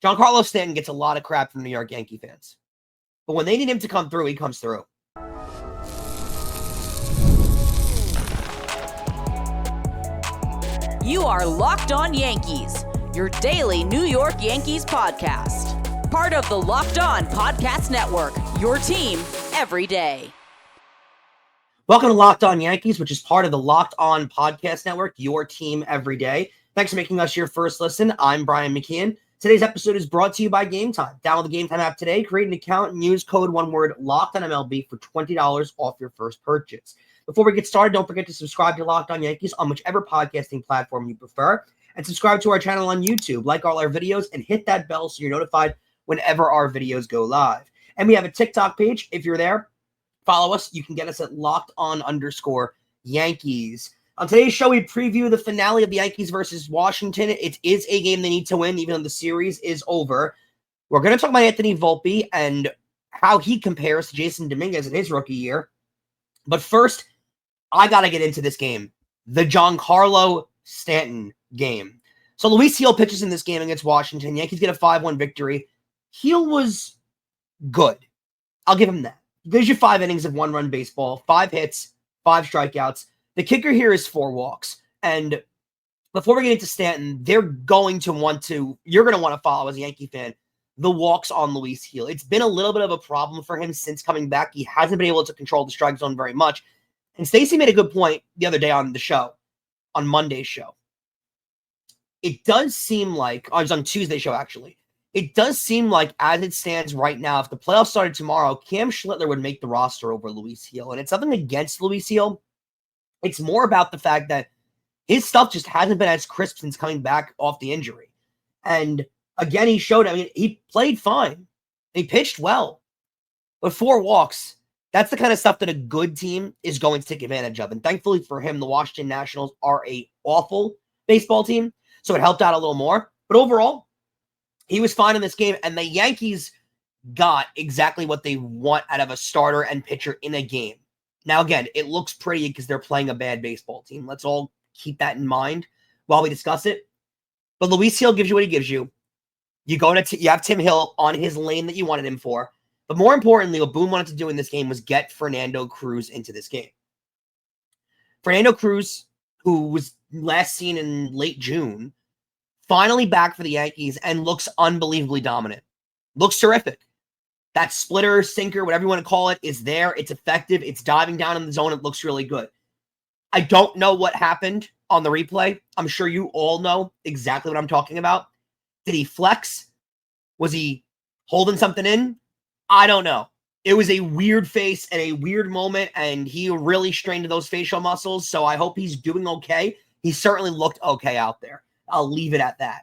Giancarlo Stanton gets a lot of crap from New York Yankee fans. But when they need him to come through, he comes through. You are Locked On Yankees, your daily New York Yankees podcast. Part of the Locked On Podcast Network, your team every day. Welcome to Locked On Yankees, which is part of the Locked On Podcast Network, your team every day. Thanks for making us your first listen. I'm Brian McKeon. Today's episode is brought to you by Gametime. Download the Gametime app today, create an account, and use code LOCKEDONMLB for $20 off your first purchase. Before we get started, don't forget to subscribe to Locked On Yankees on whichever podcasting platform you prefer, and subscribe to our channel on YouTube. Like all our videos and hit that bell so you're notified whenever our videos go live. And we have a TikTok page. If you're there, follow us. You can get us at LockedOn_Yankees. On today's show, we preview the finale of the Yankees versus Washington. It is a game they need to win, even though the series is over. We're going to talk about Anthony Volpe and how he compares to Jasson Dominguez in his rookie year. But first, I got to get into this game, the Giancarlo Stanton game. So Luis Gil pitches in this game against Washington. Yankees get a 5-1 victory. Gil was good. I'll give him that. Gives you 5 innings of one-run baseball, 5 hits, 5 strikeouts. The kicker here is 4 walks. And before we get into Stanton, you're going to want to follow as a Yankee fan the walks on Luis Gil. It's been a little bit of a problem for him since coming back. He hasn't been able to control the strike zone very much. And Stacey made a good point the other day on the show, on Monday's show. It does seem like, I was on Tuesday's show actually, it does seem like as it stands right now, if the playoffs started tomorrow, Cam Schlittler would make the roster over Luis Gil. And it's nothing against Luis Gil. It's more about the fact that his stuff just hasn't been as crisp since coming back off the injury. And again, he showed, he played fine. He pitched well. But 4 walks, that's the kind of stuff that a good team is going to take advantage of. And thankfully for him, the Washington Nationals are an awful baseball team. So it helped out a little more. But overall, he was fine in this game. And the Yankees got exactly what they want out of a starter and pitcher in a game. Now, again, it looks pretty because they're playing a bad baseball team. Let's all keep that in mind while we discuss it. But Luis Gil gives you what he gives you. You have Tim Hill on his lane that you wanted him for. But more importantly, what Boone wanted to do in this game was get Fernando Cruz into this game. Fernando Cruz, who was last seen in late June, finally back for the Yankees and looks unbelievably dominant. Looks terrific. That splitter, sinker, whatever you want to call it, is there. It's effective. It's diving down in the zone. It looks really good. I don't know what happened on the replay. I'm sure you all know exactly what I'm talking about. Did he flex? Was he holding something in? I don't know. It was a weird face and a weird moment, and he really strained those facial muscles, so I hope he's doing okay. He certainly looked okay out there. I'll leave it at that.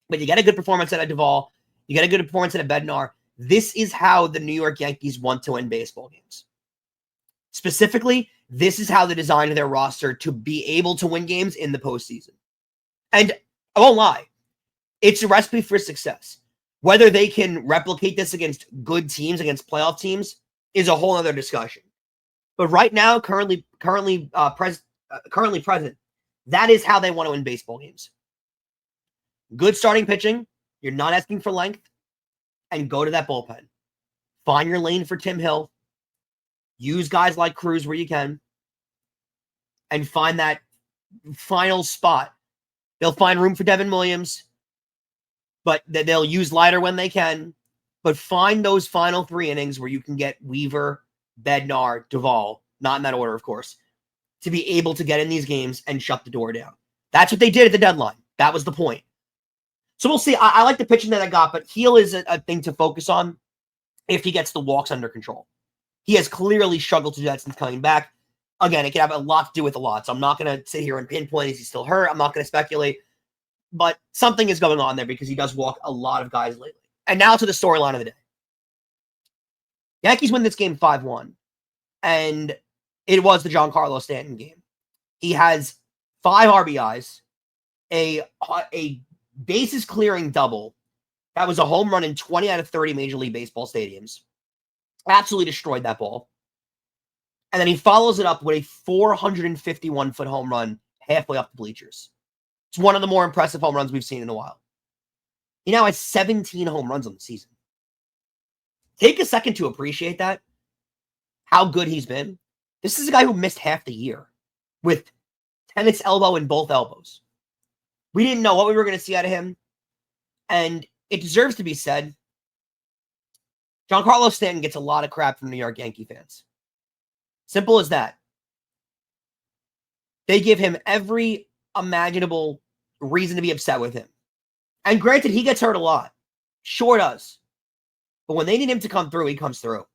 But you get a good performance out of Duvall. You get a good performance out of Bednar. This is how the New York Yankees want to win baseball games. Specifically, this is how they designed their roster to be able to win games in the postseason. And I won't lie, it's a recipe for success. Whether they can replicate this against good teams, against playoff teams, is a whole other discussion. But right now, currently present, that is how they want to win baseball games. Good starting pitching. You're not asking for length. And go to that bullpen. Find your lane for Tim Hill. Use guys like Cruz where you can. And find that final spot. They'll find room for Devin Williams. But they'll use Leiter when they can. But find those final 3 innings where you can get Weaver, Bednar, Duvall, not in that order, of course, to be able to get in these games and shut the door down. That's what they did at the deadline. That was the point. So we'll see. I like the pitching that I got, but Gil is a thing to focus on if he gets the walks under control. He has clearly struggled to do that since coming back. Again, it can have a lot to do with a lot, so I'm not going to sit here and pinpoint, is he still hurt? I'm not going to speculate, but something is going on there because he does walk a lot of guys lately. And now to the storyline of the day. Yankees win this game 5-1, and it was the Giancarlo Stanton game. He has 5 RBIs, a bases clearing double. That was a home run in 20 out of 30 Major League Baseball stadiums. Absolutely destroyed that ball. And then he follows it up with a 451-foot home run halfway up the bleachers. It's one of the more impressive home runs we've seen in a while. He now has 17 home runs on the season. Take a second to appreciate that, how good he's been. This is a guy who missed half the year with tennis elbow in both elbows. We didn't know what we were going to see out of him, and it deserves to be said. Giancarlo Stanton gets a lot of crap from New York Yankee fans. Simple as that. They give him every imaginable reason to be upset with him. And granted, he gets hurt a lot. Sure does. But when they need him to come through, he comes through.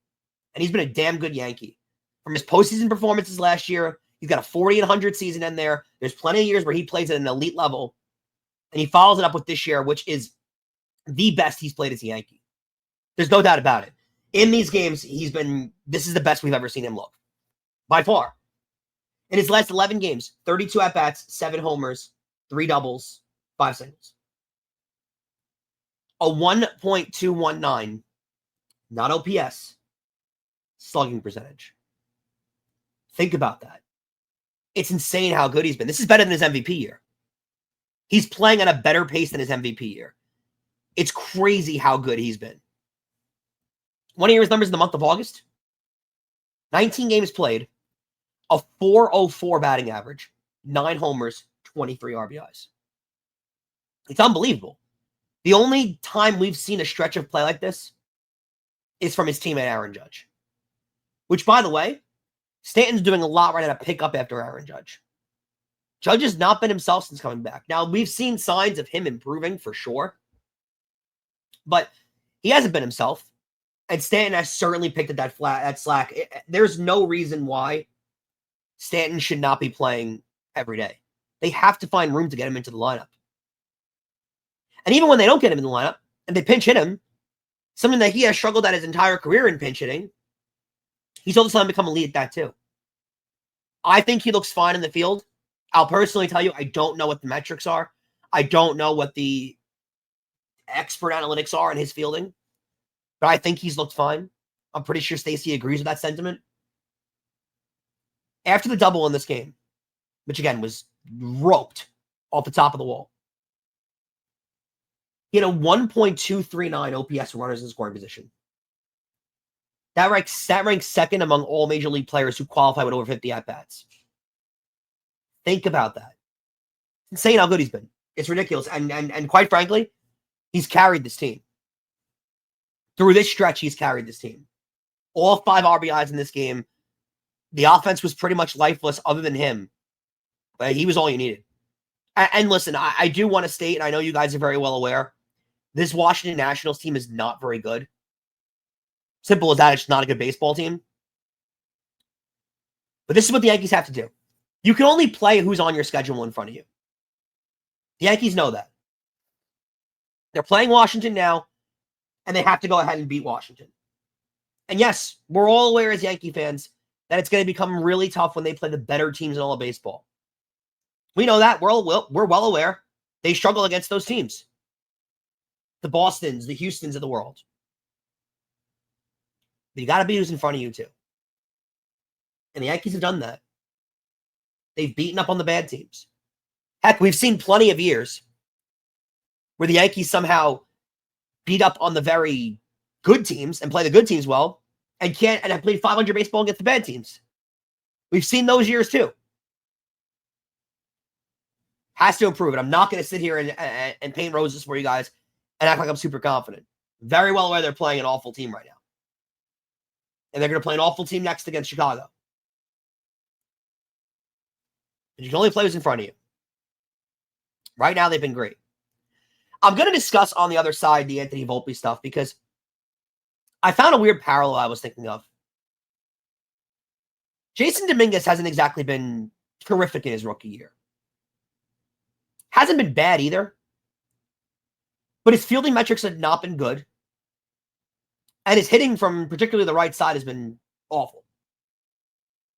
And he's been a damn good Yankee. From his postseason performances last year, he's got a 40-100 season in there. There's plenty of years where he plays at an elite level. And he follows it up with this year, which is the best he's played as a Yankee. There's no doubt about it. In these games, this is the best we've ever seen him look. By far. In his last 11 games, 32 at-bats, 7 homers, 3 doubles, 5 singles. A 1.219, not OPS, slugging percentage. Think about that. It's insane how good he's been. This is better than his MVP year. He's playing at a better pace than his MVP year. It's crazy how good he's been. Want to hear his numbers in the month of August? 19 games played, a 4.04 batting average, 9 homers, 23 RBIs. It's unbelievable. The only time we've seen a stretch of play like this is from his teammate Aaron Judge. Which, by the way, Stanton's doing a lot right now to pick up after Aaron Judge. Judge has not been himself since coming back. Now, we've seen signs of him improving for sure, but he hasn't been himself. And Stanton has certainly picked up that slack. There's no reason why Stanton should not be playing every day. They have to find room to get him into the lineup. And even when they don't get him in the lineup and they pinch hit him, something that he has struggled at his entire career in pinch hitting, he's all of a sudden become elite at that too. I think he looks fine in the field. I'll personally tell you, I don't know what the metrics are. I don't know what the expert analytics are in his fielding, but I think he's looked fine. I'm pretty sure Stacey agrees with that sentiment. After the double in this game, which again was roped off the top of the wall, he had a 1.239 OPS runners in scoring position. That ranks second among all major league players who qualify with over 50 at-bats. Think about that. It's insane how good he's been. It's ridiculous. And quite frankly, he's carried this team. Through this stretch, he's carried this team. All 5 RBIs in this game. The offense was pretty much lifeless other than him. But he was all you needed. And listen, I do want to state, and I know you guys are very well aware, this Washington Nationals team is not very good. Simple as that. It's not a good baseball team. But this is what the Yankees have to do. You can only play who's on your schedule in front of you. The Yankees know that. They're playing Washington now, and they have to go ahead and beat Washington. And yes, we're all aware as Yankee fans that it's going to become really tough when they play the better teams in all of baseball. We know that. We're well aware. They struggle against those teams. The Bostons, the Houstons of the world. But you got to be who's in front of you too. And the Yankees have done that. They've beaten up on the bad teams. Heck, we've seen plenty of years where the Yankees somehow beat up on the very good teams and play the good teams well and have played 500 baseball against the bad teams. We've seen those years too. Has to improve it. I'm not going to sit here and paint roses for you guys and act like I'm super confident. Very well aware they're playing an awful team right now. And they're going to play an awful team next against Chicago. But you can only play who's in front of you. Right now, they've been great. I'm going to discuss on the other side the Anthony Volpe stuff because I found a weird parallel I was thinking of. Jasson Dominguez hasn't exactly been terrific in his rookie year. Hasn't been bad either. But his fielding metrics have not been good. And his hitting from particularly the right side has been awful.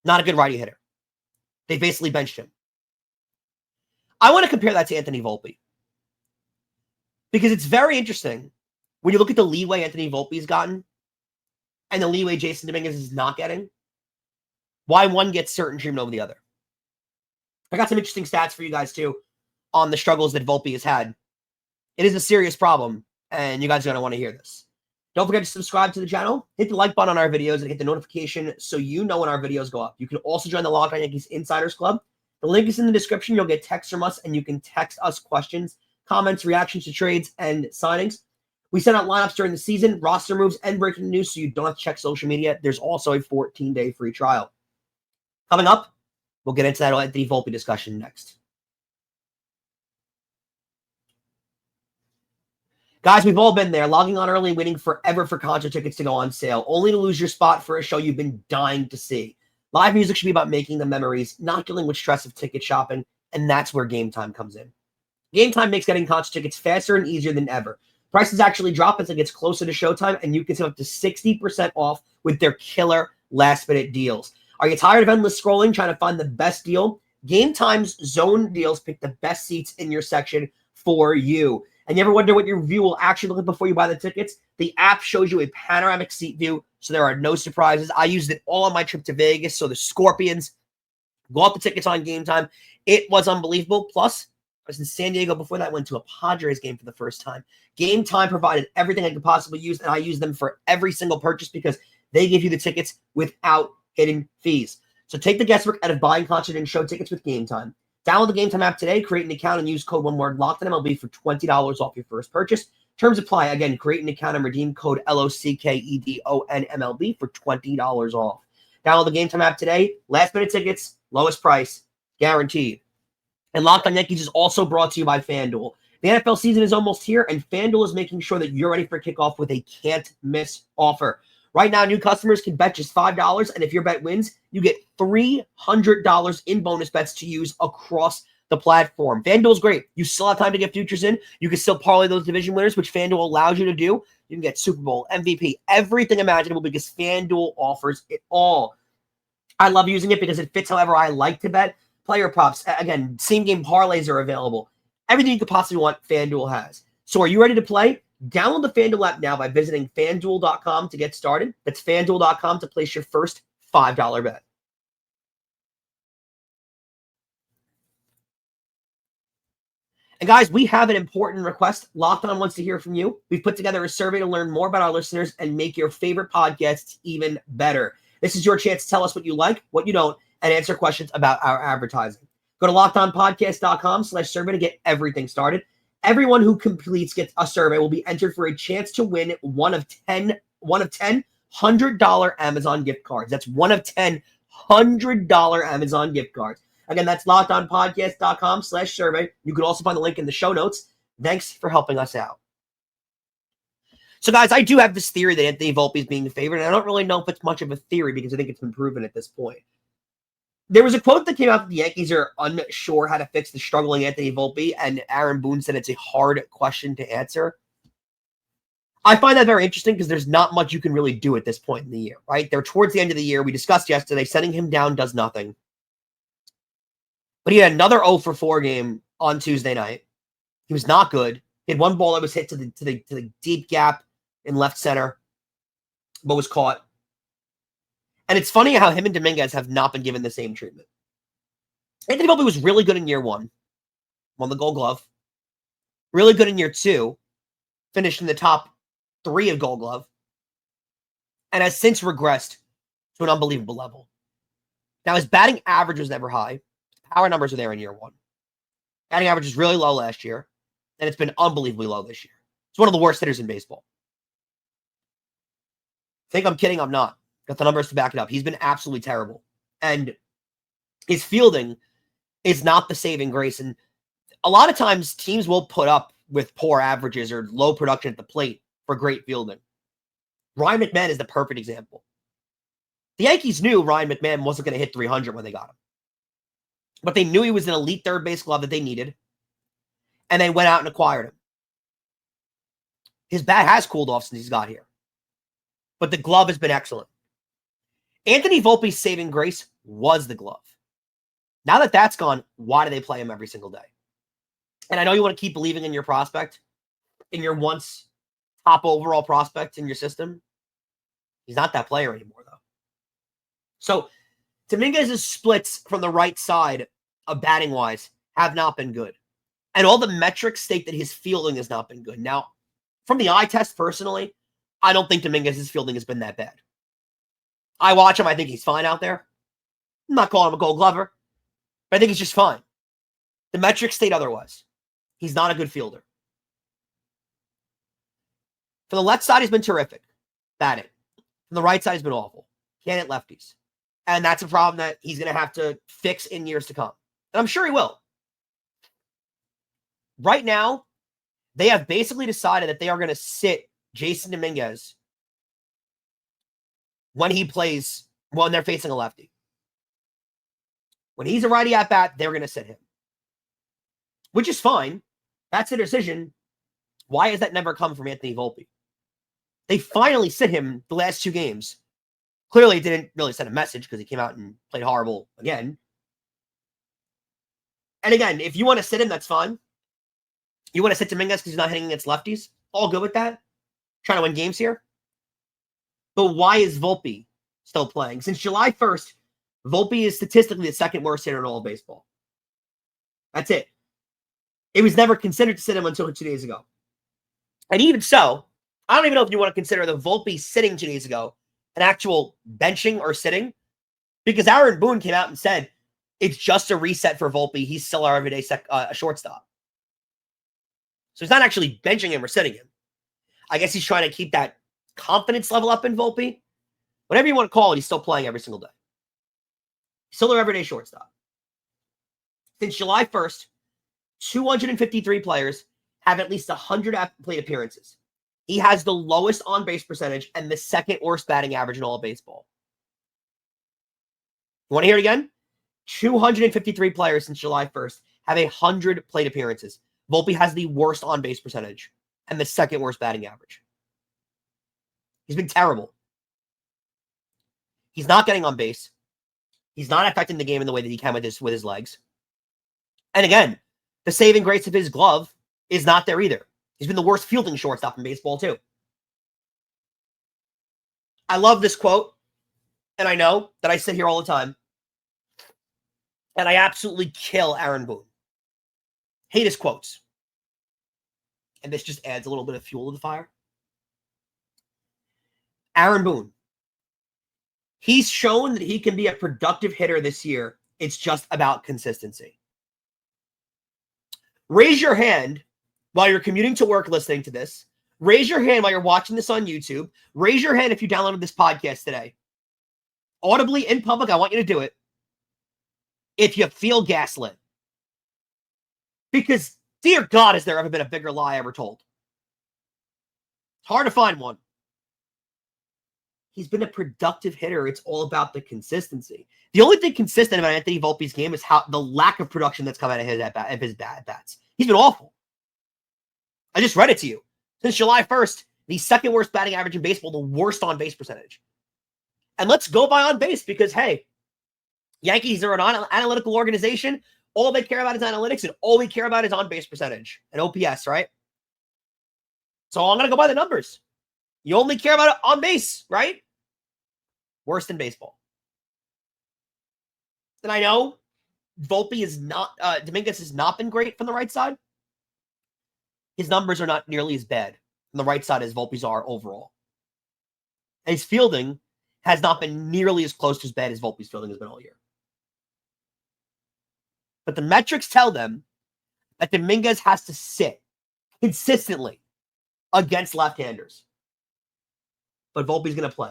Not a good righty hitter. They basically benched him. I want to compare that to Anthony Volpe. Because it's very interesting when you look at the leeway Anthony Volpe's gotten and the leeway Jasson Dominguez is not getting, why one gets certain treatment over the other. I got some interesting stats for you guys too on the struggles that Volpe has had It is a serious problem, and you guys are going to want to hear this. Don't forget to subscribe to the channel, hit the like button on our videos, and hit the notification so you know when our videos go up. You can also join the Locked On Yankees Insiders Club. The link is in the description. You'll get texts from us, and you can text us questions, comments, reactions to trades, and signings. We send out lineups during the season, roster moves, and breaking news, so you don't have to check social media. There's also a 14-day free trial. Coming up, we'll get into that Anthony Volpe discussion next. Guys, we've all been there, logging on early, waiting forever for concert tickets to go on sale, only to lose your spot for a show you've been dying to see. Live music should be about making the memories, not dealing with stress of ticket shopping, and that's where Gametime comes in. Gametime makes getting concert tickets faster and easier than ever. Prices actually drop as it gets closer to showtime, and you can save up to 60% off with their killer last-minute deals. Are you tired of endless scrolling, trying to find the best deal? Gametime's zone deals pick the best seats in your section for you. And you ever wonder what your view will actually look like before you buy the tickets? The app shows you a panoramic seat view, so there are no surprises. I used it all on my trip to Vegas, so the Scorpions bought the tickets on Gametime. It was unbelievable. Plus, I was in San Diego before that. I went to a Padres game for the first time. Gametime provided everything I could possibly use, and I use them for every single purchase because they give you the tickets without hidden fees. So take the guesswork out of buying concert and show tickets with Gametime. Download the Gametime app today, create an account, and use code LOCKEDONMLB for $20 off your first purchase. Terms apply. Again, create an account and redeem code LOCKEDONMLB for $20 off. Download the Gametime app today. Last-minute tickets, lowest price, guaranteed. And Locked On Yankees is also brought to you by FanDuel. The NFL season is almost here, and FanDuel is making sure that you're ready for kickoff with a can't-miss offer. Right now, new customers can bet just $5, and if your bet wins, you get $300 in bonus bets to use across the platform. FanDuel's great. You still have time to get futures in. You can still parlay those division winners, which FanDuel allows you to do. You can get Super Bowl, MVP, everything imaginable because FanDuel offers it all. I love using it because it fits however I like to bet. Player props, again, same-game parlays are available. Everything you could possibly want, FanDuel has. So are you ready to play? Download the FanDuel app now by visiting FanDuel.com to get started. That's FanDuel.com to place your first $5 bet. And guys, we have an important request. Locked On wants to hear from you. We've put together a survey to learn more about our listeners and make your favorite podcasts even better. This is your chance to tell us what you like, what you don't, and answer questions about our advertising. Go to LockedOnPodcast.com/survey to get everything started. Everyone who completes gets a survey will be entered for a chance to win one of 10 $100 Amazon gift cards. That's one of 10 $100 Amazon gift cards. Again, that's LockedOnPodcast.com/survey. You can also find the link in the show notes. Thanks for helping us out. So, guys, I do have this theory that Anthony Volpe is being favored, and I don't really know if it's much of a theory because I think it's been proven at this point. There was a quote that came out that the Yankees are unsure how to fix the struggling Anthony Volpe, and Aaron Boone said it's a hard question to answer. I find that very interesting because there's not much you can really do at this point in the year, right? They're towards the end of the year. We discussed yesterday, setting him down does nothing. But he had another 0-for-4 game on Tuesday night. He was not good. He had one ball that was hit to the deep gap in left center, but was caught. And it's funny how him and Dominguez have not been given the same treatment. Anthony Volpe was really good in year one. Won the Gold Glove. Really good in year two. Finished in the top 3 of Gold Glove. And has since regressed to an unbelievable level. Now, his batting average was never high. His power numbers are there in year one. Batting average was really low last year. And it's been unbelievably low this year. He's one of the worst hitters in baseball. Think I'm kidding? I'm not. Got the numbers to back it up. He's been absolutely terrible. And his fielding is not the saving grace. And a lot of times teams will put up with poor averages or low production at the plate for great fielding. Ryan McMahon is the perfect example. The Yankees knew Ryan McMahon wasn't going to hit 300 when they got him. But they knew he was an elite third base glove that they needed. And they went out and acquired him. His bat has cooled off since he's got here. But the glove has been excellent. Anthony Volpe's saving grace was the glove. Now that that's gone, why do they play him every single day? And I know you want to keep believing in your prospect, in your once top overall prospect in your system. He's not that player anymore, though. So Dominguez's splits from the right side of batting-wise have not been good. And all the metrics state that his fielding has not been good. Now, from the eye test, personally, I don't think Dominguez's fielding has been that bad. I watch him. I think he's fine out there. I'm not calling him a gold glover, but I think he's just fine. The metrics state otherwise. He's not a good fielder. For the left side, he's been terrific. Batting. From the right side, he's been awful. Can't hit lefties. And that's a problem that he's going to have to fix in years to come. And I'm sure he will. Right now, they have basically decided that they are going to sit Jasson Dominguez when they're facing a lefty. When he's a righty at bat, they're going to sit him. Which is fine. That's their decision. Why has that never come from Anthony Volpe? They finally sit him the last 2 games. Clearly, it didn't really send a message because he came out and played horrible again. And again, if you want to sit him, that's fine. You want to sit Dominguez because he's not hitting against lefties? All good with that. Trying to win games here. But why is Volpe still playing? Since July 1st, Volpe is statistically the second worst hitter in all of baseball. That's it. It was never considered to sit him until 2 days ago. And even so, I don't even know if you want to consider the Volpe sitting 2 days ago an actual benching or sitting, because Aaron Boone came out and said it's just a reset for Volpe. He's still our everyday shortstop. So he's not actually benching him or sitting him. I guess he's trying to keep that confidence level up in Volpe. Whatever you want to call it, he's still playing every single day. He's still their everyday shortstop. Since July 1st, 253 players have at least 100 plate appearances. He has the lowest on-base percentage and the second worst batting average in all of baseball. You want to hear it again? 253 players since July 1st have 100 plate appearances. Volpe has the worst on-base percentage and the second worst batting average. He's been terrible. He's not getting on base. He's not affecting the game in the way that he can with his legs. And again, the saving grace of his glove is not there either. He's been the worst fielding shortstop in baseball, too. I love this quote, and I know that I sit here all the time, and I absolutely kill Aaron Boone. Hate his quotes. And this just adds a little bit of fuel to the fire. Aaron Boone. He's shown that he can be a productive hitter this year. It's just about consistency. Raise your hand while you're commuting to work listening to this. Raise your hand while you're watching this on YouTube. Raise your hand if you downloaded this podcast today. Audibly, in public, I want you to do it. If you feel gaslit. Because, dear God, has there ever been a bigger lie ever told? It's hard to find one. He's been a productive hitter. It's all about the consistency. The only thing consistent about Anthony Volpe's game is how the lack of production that's come out of his bats. He's been awful. I just read it to you. Since July 1st, the second worst batting average in baseball, the worst on-base percentage. And let's go by on base because, hey, Yankees are an analytical organization. All they care about is analytics, and all we care about is on-base percentage and OPS, right? So I'm going to go by the numbers. You only care about on base, right? Worst in baseball. And I know Volpe is not, Dominguez has not been great from the right side. His numbers are not nearly as bad on the right side as Volpe's are overall. And his fielding has not been nearly as close to as bad as Volpe's fielding has been all year. But the metrics tell them that Dominguez has to sit consistently against left-handers. But Volpe's going to play.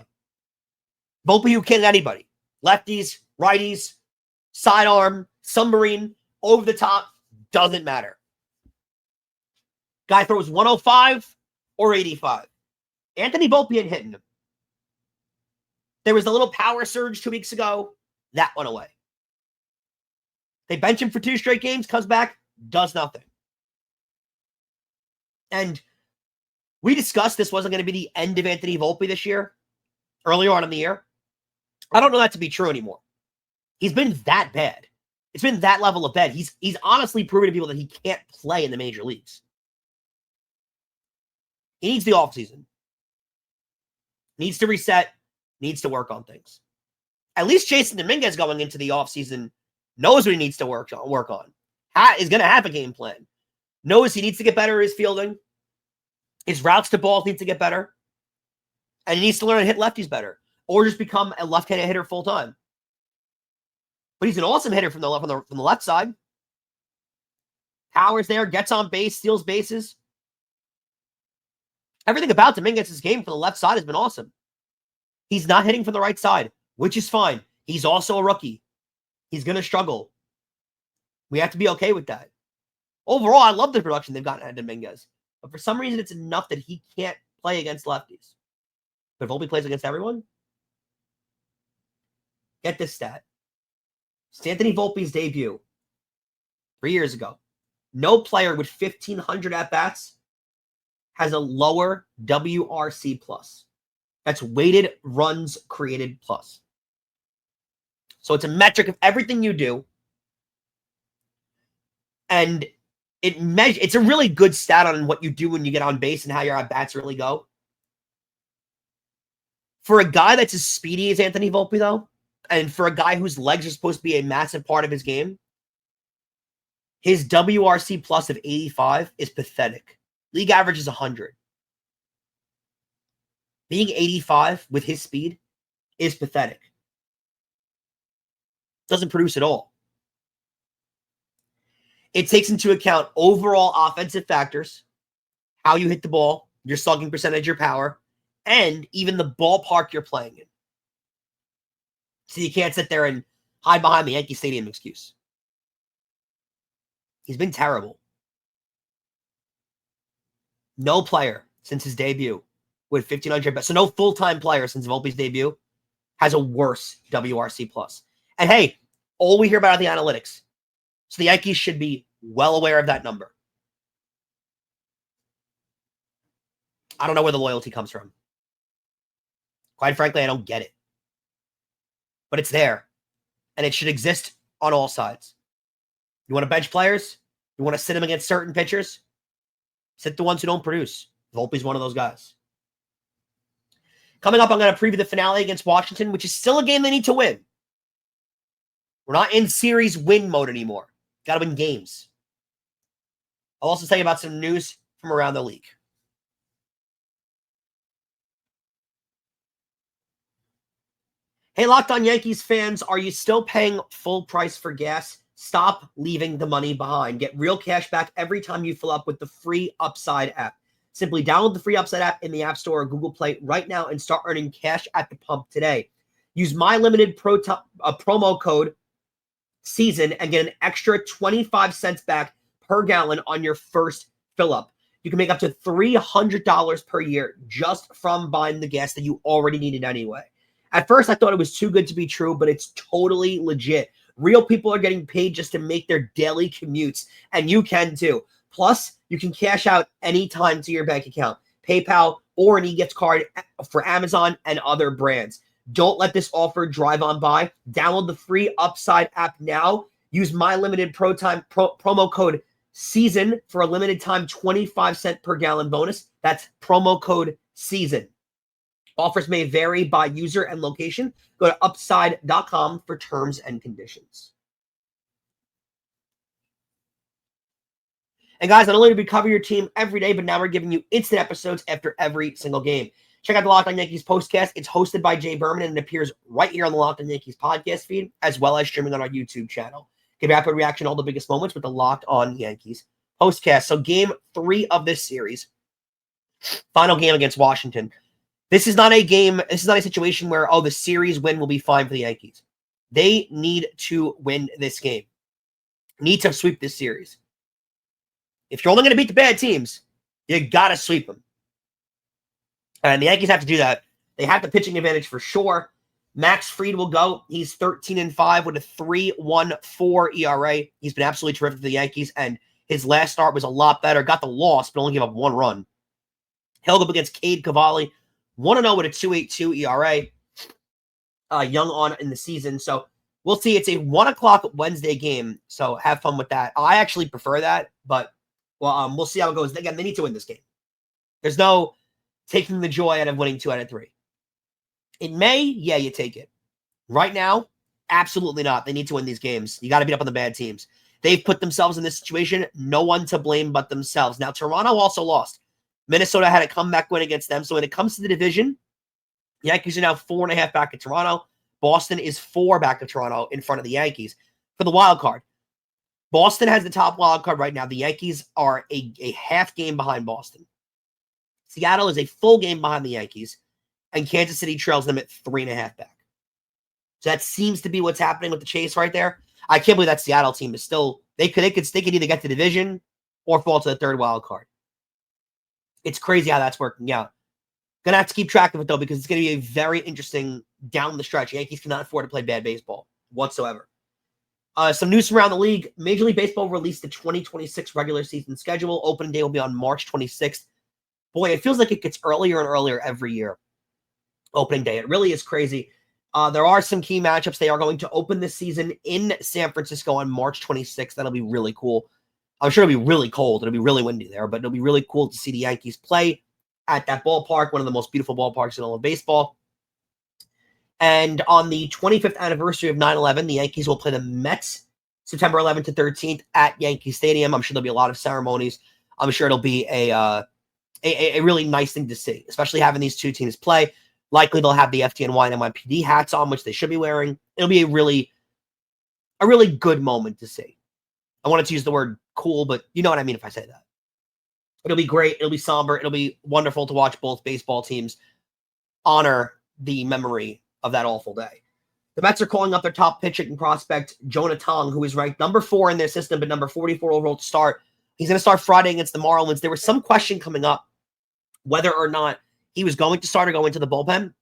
Volpe who can hit anybody. Lefties, righties, sidearm, submarine, over the top, doesn't matter. Guy throws 105 or 85. Anthony Volpe ain't hitting him. There was a little power surge 2 weeks ago. That went away. They bench him for 2 straight games, comes back, does nothing. And we discussed this wasn't going to be the end of Anthony Volpe this year, earlier on in the year. I don't know that to be true anymore. He's been that bad. It's been that level of bad. He's honestly proven to people that he can't play in the major leagues. He needs the offseason. Needs to reset. Needs to work on things. At least Jasson Dominguez going into the offseason knows what he needs to work on. Is going to have a game plan. Knows he needs to get better at his fielding. His routes to balls need to get better. And he needs to learn to hit lefties better. Or just become a left-handed hitter full time. But he's an awesome hitter from the left side. Power's there, gets on base, steals bases. Everything about Dominguez's game from the left side has been awesome. He's not hitting from the right side, which is fine. He's also a rookie. He's going to struggle. We have to be okay with that. Overall, I love the production they've gotten out of Dominguez. But for some reason, it's enough that he can't play against lefties. But Volpe plays against everyone? Get this stat. Stanton Volpe's debut 3 years ago. No player with 1,500 at-bats has a lower WRC plus. That's weighted runs created plus. So it's a metric of everything you do. And it's a really good stat on what you do when you get on base and how your at-bats really go. For a guy that's as speedy as Anthony Volpe, though, and for a guy whose legs are supposed to be a massive part of his game, his WRC plus of 85 is pathetic. League average is 100. Being 85 with his speed is pathetic. Doesn't produce at all. It takes into account overall offensive factors, how you hit the ball, your slugging percentage, your power, and even the ballpark you're playing in. So you can't sit there and hide behind the Yankee Stadium excuse. He's been terrible. No player since his debut with 1,500, so no full-time player since Volpe's debut has a worse WRC plus. And hey, all we hear about are the analytics. So the Yankees should be well aware of that number. I don't know where the loyalty comes from. Quite frankly, I don't get it. But it's there. And it should exist on all sides. You want to bench players? You want to sit them against certain pitchers? Sit the ones who don't produce. Volpe's one of those guys. Coming up, I'm going to preview the finale against Washington, which is still a game they need to win. We're not in series win mode anymore. Got to win games. I'll also tell you about some news from around the league. Hey, Locked On Yankees fans, are you still paying full price for gas? Stop leaving the money behind. Get real cash back every time you fill up with the free Upside app. Simply download the free Upside app in the App Store or Google Play right now and start earning cash at the pump today. Use my limited promo code SEASON and get an extra 25 cents back per gallon on your first fill up. You can make up to $300 per year just from buying the gas that you already needed anyway. At first, I thought it was too good to be true, but it's totally legit. Real people are getting paid just to make their daily commutes, and you can too. Plus, you can cash out anytime to your bank account, PayPal, or an e-gift card for Amazon and other brands. Don't let this offer drive on by. Download the free Upside app now. Use my limited promo code SEASON for a limited time 25 cent per gallon bonus. That's promo code SEASON. Offers may vary by user and location. Go to upside.com for terms and conditions. And guys, not only do we cover your team every day, but now we're giving you instant episodes after every single game. Check out the Locked On Yankees postcast. It's hosted by Jay Berman and it appears right here on the Locked On Yankees podcast feed, as well as streaming on our YouTube channel. Give rapid reaction to all the biggest moments with the Locked On Yankees postcast. So game 3 of this series, final game against Washington. This is not a game. This is not a situation where, the series win will be fine for the Yankees. They need to win this game. Need to sweep this series. If you're only going to beat the bad teams, you got to sweep them. And the Yankees have to do that. They have the pitching advantage for sure. Max Fried will go. He's 13-5 with a 3.14 ERA. He's been absolutely terrific for the Yankees, and his last start was a lot better. Got the loss, but only gave up 1 run. He'll go up against Cade Cavalli. 1-0 with a 2.82 ERA. Young on in the season. So we'll see. It's a 1 o'clock Wednesday game. So have fun with that. I actually prefer that, but we'll see how it goes. Again, they need to win this game. There's no taking the joy out of winning 2 out of 3. In May, yeah, you take it. Right now, absolutely not. They need to win these games. You got to beat up on the bad teams. They've put themselves in this situation. No one to blame but themselves. Now, Toronto also lost. Minnesota had a comeback win against them. So when it comes to the division, the Yankees are now 4.5 back of Toronto. Boston is 4 back of Toronto in front of the Yankees. For the wild card, Boston has the top wild card right now. The Yankees are a half game behind Boston. Seattle is a full game behind the Yankees. And Kansas City trails them at 3.5 back. So that seems to be what's happening with the chase right there. I can't believe that Seattle team is still, they could either get the division or fall to the third wild card. It's crazy how that's working out. Gonna have to keep track of it though, because it's gonna be a very interesting down the stretch. Yankees cannot afford to play bad baseball whatsoever. Some news from around the league. Major League Baseball released the 2026 regular season schedule. Opening day will be on March 26th. Boy, it feels like it gets earlier and earlier every year. Opening day. It really is crazy. There are some key matchups. They are going to open this season in San Francisco on March 26th. That'll be really cool. I'm sure it'll be really cold. It'll be really windy there, but it'll be really cool to see the Yankees play at that ballpark, one of the most beautiful ballparks in all of baseball. And on the 25th anniversary of 9/11, the Yankees will play the Mets September 11th to 13th at Yankee Stadium. I'm sure there'll be a lot of ceremonies. I'm sure it'll be a really nice thing to see, especially having these two teams play. Likely they'll have the FDNY and NYPD hats on, which they should be wearing. It'll be a really good moment to see. I wanted to use the word cool, but you know what I mean if I say that. It'll be great. It'll be somber. It'll be wonderful to watch both baseball teams honor the memory of that awful day. The Mets are calling up their top pitching prospect, Jonah Tong, who is ranked number 4 in their system, but number 44 overall to start. He's going to start Friday against the Marlins. There was some question coming up whether or not he was going to start or go into the bullpen.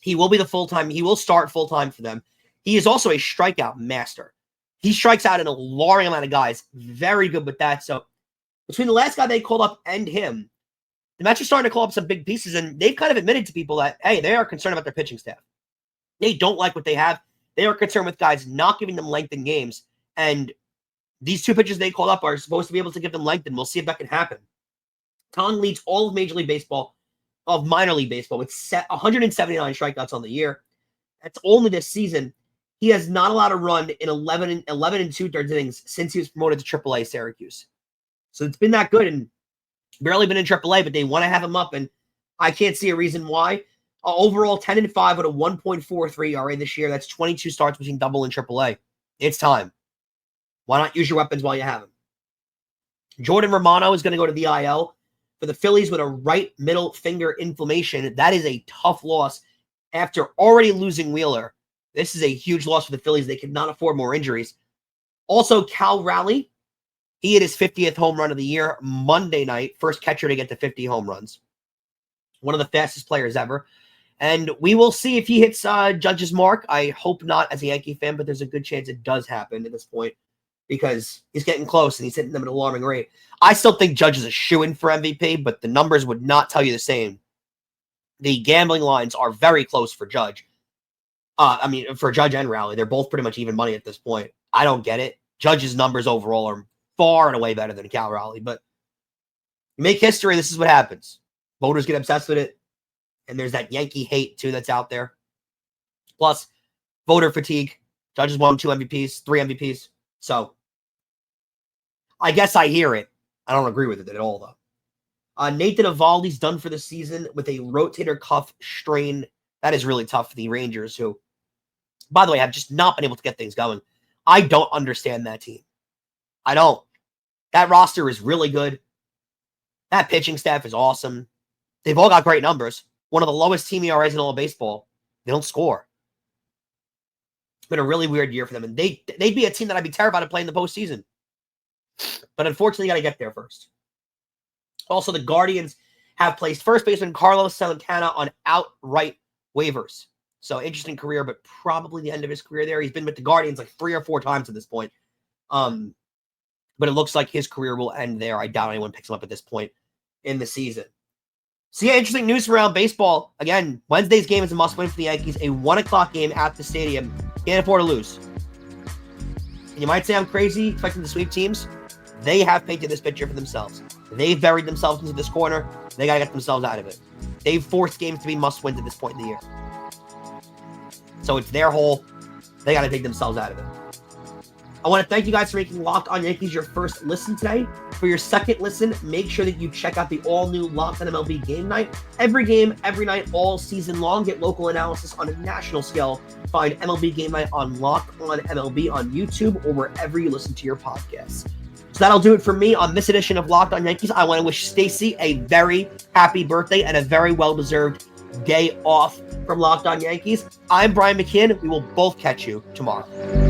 He will be he will start full-time for them. He is also a strikeout master. He strikes out an alarming amount of guys. Very good with that. So between the last guy they called up and him, the Mets are starting to call up some big pieces, and they've kind of admitted to people that, hey, they are concerned about their pitching staff. They don't like what they have. They are concerned with guys not giving them length in games. And these two pitchers they called up are supposed to be able to give them length, and we'll see if that can happen. Tong leads all of Major League Baseball, of minor league baseball, with 179 strikeouts on the year. That's only this season. He has not allowed a run in 11 and 2/3 innings since he was promoted to AAA Syracuse. So it's been that good, and barely been in AAA, but they want to have him up, and I can't see a reason why. Overall, 10-5 with a 1.43 ERA this year. That's 22 starts between double and AAA. It's time. Why not use your weapons while you have them? Jordan Romano is going to go to the IL for the Phillies with a right middle finger inflammation. That is a tough loss after already losing Wheeler. This is a huge loss for the Phillies. They cannot afford more injuries. Also, Cal Raleigh, he hit his 50th home run of the year Monday night. First catcher to get to 50 home runs. One of the fastest players ever. And we will see if he hits Judge's mark. I hope not as a Yankee fan, but there's a good chance it does happen at this point because he's getting close and he's hitting them at an alarming rate. I still think Judge is a shoo-in for MVP, but the numbers would not tell you the same. The gambling lines are very close for Judge. For Judge and Raleigh. They're both pretty much even money at this point. I don't get it. Judge's numbers overall are far and away better than Cal Raleigh, but you make history, this is what happens. Voters get obsessed with it, and there's that Yankee hate, too, that's out there. Plus, voter fatigue. Judge has won 2 MVPs, 3 MVPs. So, I guess I hear it. I don't agree with it at all, though. Nathan Eovaldi's done for the season with a rotator cuff strain. That is really tough for the Rangers, who, by the way, have just not been able to get things going. I don't understand that team. I don't. That roster is really good. That pitching staff is awesome. They've all got great numbers. One of the lowest team ERAs in all of baseball. They don't score. It's been a really weird year for them, and they'd be a team that I'd be terrified of playing in the postseason. But unfortunately, you got to get there first. Also, the Guardians have placed first baseman Carlos Santana on outright waivers. So, interesting career, but probably the end of his career there. He's been with the Guardians like 3 or 4 times at this point. But it looks like his career will end there. I doubt anyone picks him up at this point in the season. So, yeah, interesting news around baseball. Again, Wednesday's game is a must-win for the Yankees. A 1 o'clock game at the stadium. Can't afford to lose. And you might say I'm crazy expecting to sweep teams. They have painted this picture for themselves. They've buried themselves into this corner. They got to get themselves out of it. They've forced games to be must-wins at this point in the year. So it's their hole. They got to take themselves out of it. I want to thank you guys for making Locked On Yankees your first listen today. For your second listen, make sure that you check out the all-new Locked On MLB Game Night. Every game, every night, all season long. Get local analysis on a national scale. Find MLB Game Night on Locked On MLB on YouTube or wherever you listen to your podcasts. So that'll do it for me on this edition of Locked On Yankees. I want to wish Stacey a very happy birthday and a very well-deserved day off from Locked On Yankees. I'm Brian McKeon. We will both catch you tomorrow.